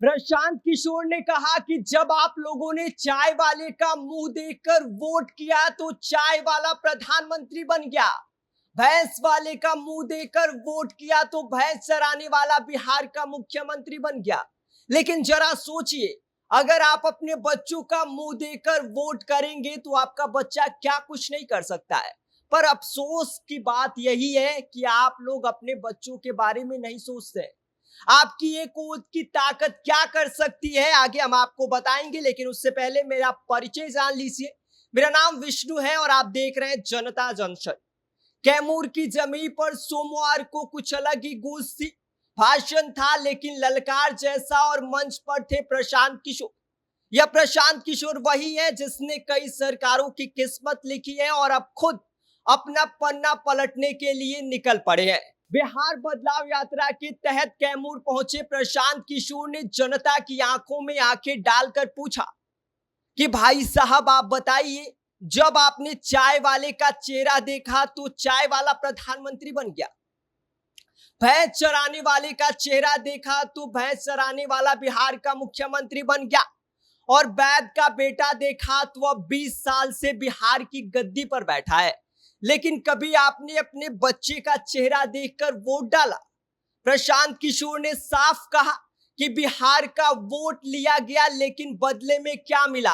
प्रशांत किशोर ने कहा कि जब आप लोगों ने चाय वाले का मुंह देखकर वोट किया तो चाय वाला प्रधानमंत्री बन गया। भैंस वाले का मुंह देखकर वोट किया तो भैंस चराने वाला बिहार का मुख्यमंत्री बन गया। लेकिन जरा सोचिए, अगर आप अपने बच्चों का मुंह देखकर वोट करेंगे तो आपका बच्चा क्या कुछ नहीं कर सकता है। पर अफसोस की बात यही है कि आप लोग अपने बच्चों के बारे में नहीं सोचते। आपकी ये वोट की ताकत क्या कर सकती है आगे हम आपको बताएंगे, लेकिन उससे पहले मेरा परिचय जान लीजिए। मेरा नाम विष्णु है और आप देख रहे हैं जनता जंक्शन। कैमूर की जमीन पर सोमवार को कुछ अलग ही गूंज थी। भाषण था लेकिन ललकार जैसा और मंच पर थे प्रशांत किशोर। यह प्रशांत किशोर वही है जिसने कई सरकारों की किस्मत लिखी है और अब खुद अपना पन्ना पलटने के लिए निकल पड़े हैं। बिहार बदलाव यात्रा के तहत कैमूर पहुंचे प्रशांत किशोर ने जनता की आंखों में आंखें डालकर पूछा कि भाई साहब आप बताइए, जब आपने चाय वाले का चेहरा देखा तो चाय वाला प्रधानमंत्री बन गया, भैंस चराने वाले का चेहरा देखा तो भैंस चराने वाला बिहार का मुख्यमंत्री बन गया, और वैद का बेटा देखा तो अब 20 साल से बिहार की गद्दी पर बैठा है। लेकिन कभी आपने अपने बच्चे का चेहरा देखकर वोट डाला? प्रशांत किशोर ने साफ कहा कि बिहार का वोट लिया गया, लेकिन बदले में क्या मिला?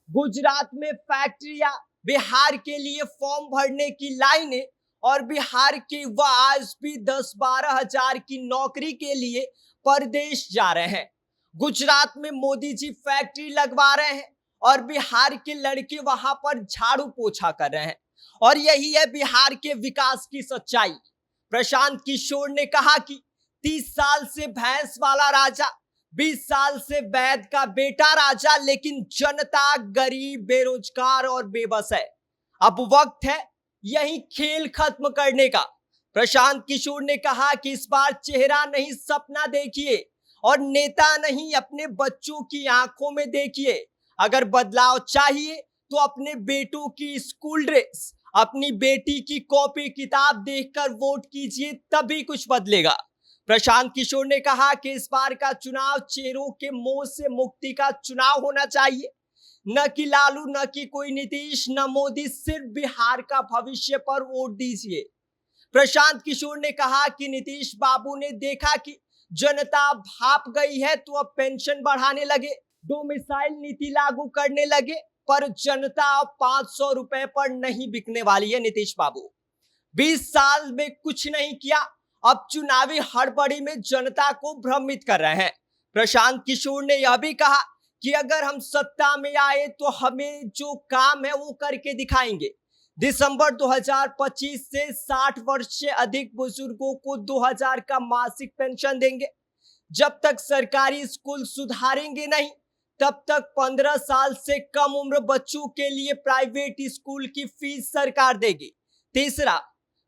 गुजरात में फैक्ट्रियां, बिहार के लिए फॉर्म भरने की लाइनें, और बिहार के वह आज भी 10-12 हजार की नौकरी के लिए परदेश जा रहे हैं। गुजरात में मोदी जी फैक्ट्री लगवा रहे हैं और बिहार के लड़के वहां पर झाड़ू पोछा कर रहे हैं, और यही है बिहार के विकास की सच्चाई। प्रशांत किशोर ने कहा कि 30 साल से भैंस वाला राजा, 20 साल से वैद का बेटा राजा, लेकिन जनता गरीब, बेरोजगार और बेबस है। अब वक्त है यही खेल खत्म करने का। प्रशांत किशोर ने कहा कि इस बार चेहरा नहीं सपना देखिए और नेता नहीं अपने बच्चों की आंखों में देखिए। अगर बदलाव चाहिए तो अपने बेटों की स्कूल ड्रेस, अपनी बेटी की कॉपी किताब देखकर वोट कीजिए, तभी कुछ बदलेगा। प्रशांत किशोर ने कहा कि इस बार का चुनाव चेहरों के मोह से मुक्ति का चुनाव होना चाहिए, न कि लालू, न कि कोई नीतीश, न मोदी, सिर्फ बिहार का भविष्य पर वोट दीजिए। प्रशांत किशोर ने कहा कि नीतीश बाबू ने देखा कि जनता भाप गई है तो अब पेंशन बढ़ाने लगे, डोमिसाइल नीति लागू करने लगे, पर जनता अब 500 रुपए पर नहीं बिकने वाली है। नीतीश बाबू 20 साल में कुछ नहीं किया, अब चुनावी हड़बड़ी में जनता को भ्रमित कर रहे हैं। प्रशांत किशोर ने यह भी कहा कि अगर हम सत्ता में आए तो हमें जो काम है वो करके दिखाएंगे। दिसंबर 2025 से 60 वर्ष से अधिक बुजुर्गों को 2000 का मासिक पेंशन देंगे। जब तक सरकारी स्कूल सुधारेंगे नहीं, तब तक 15 साल से कम उम्र बच्चों के लिए प्राइवेट स्कूल की फीस सरकार देगी। तीसरा,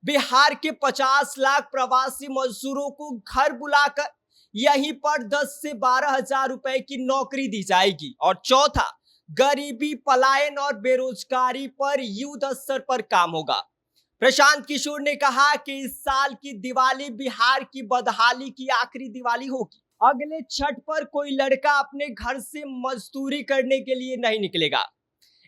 बिहार के 50 लाख प्रवासी मजदूरों को घर बुलाकर यहीं पर 10 से 12 हजार रुपए की नौकरी दी जाएगी। और चौथा, गरीबी, पलायन और बेरोजगारी पर युद्ध स्तर पर काम होगा। प्रशांत किशोर ने कहा कि इस साल की दिवाली बिहार की बदहाली की आखिरी दिवाली होगी। अगले छठ पर कोई लड़का अपने घर से मजदूरी करने के लिए नहीं निकलेगा।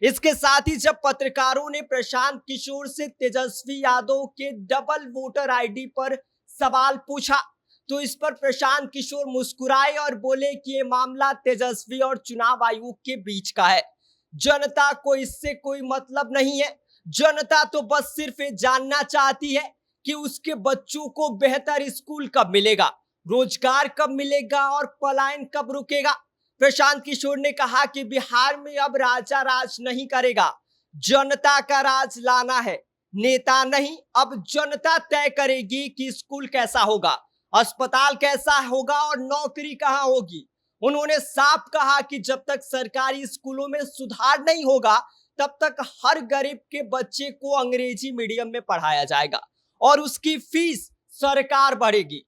इसके साथ ही जब पत्रकारों ने प्रशांत किशोर से तेजस्वी यादव के डबल वोटर आईडी पर सवाल पूछा तो इस पर प्रशांत किशोर मुस्कुराए और बोले कि ये मामला तेजस्वी और चुनाव आयोग के बीच का है। जनता को इससे कोई मतलब नहीं है। जनता तो बस सिर्फ ये जानना चाहती है कि उसके बच्चों को बेहतर स्कूल कब मिलेगा, रोजगार कब मिलेगा और पलायन कब रुकेगा। प्रशांत किशोर ने कहा कि बिहार में अब राजा राज नहीं करेगा, जनता का राज लाना है, नेता नहीं। अब जनता तय करेगी कि स्कूल कैसा होगा, अस्पताल कैसा होगा और नौकरी कहां होगी। उन्होंने साफ कहा कि जब तक सरकारी स्कूलों में सुधार नहीं होगा तब तक हर गरीब के बच्चे को अंग्रेजी मीडियम में पढ़ाया जाएगा और उसकी फीस सरकार भरेगी,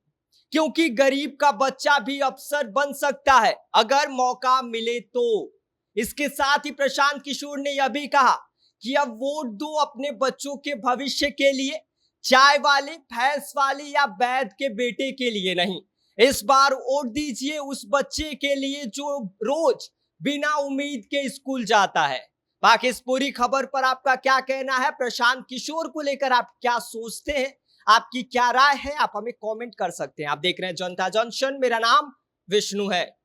क्योंकि गरीब का बच्चा भी अफसर बन सकता है अगर मौका मिले तो। इसके साथ ही प्रशांत किशोर ने यह भी कहा कि अब वोट दो अपने बच्चों के भविष्य के लिए, चाय वाले, भैंस वाले या वैद के बेटे के लिए नहीं। इस बार वोट दीजिए उस बच्चे के लिए जो रोज बिना उम्मीद के स्कूल जाता है। बाकी इस पूरी खबर पर आपका क्या कहना है, प्रशांत किशोर को लेकर आप क्या सोचते हैं, आपकी क्या राय है, आप हमें कमेंट कर सकते हैं। आप देख रहे हैं जनता जंक्शन, मेरा नाम विष्णु है।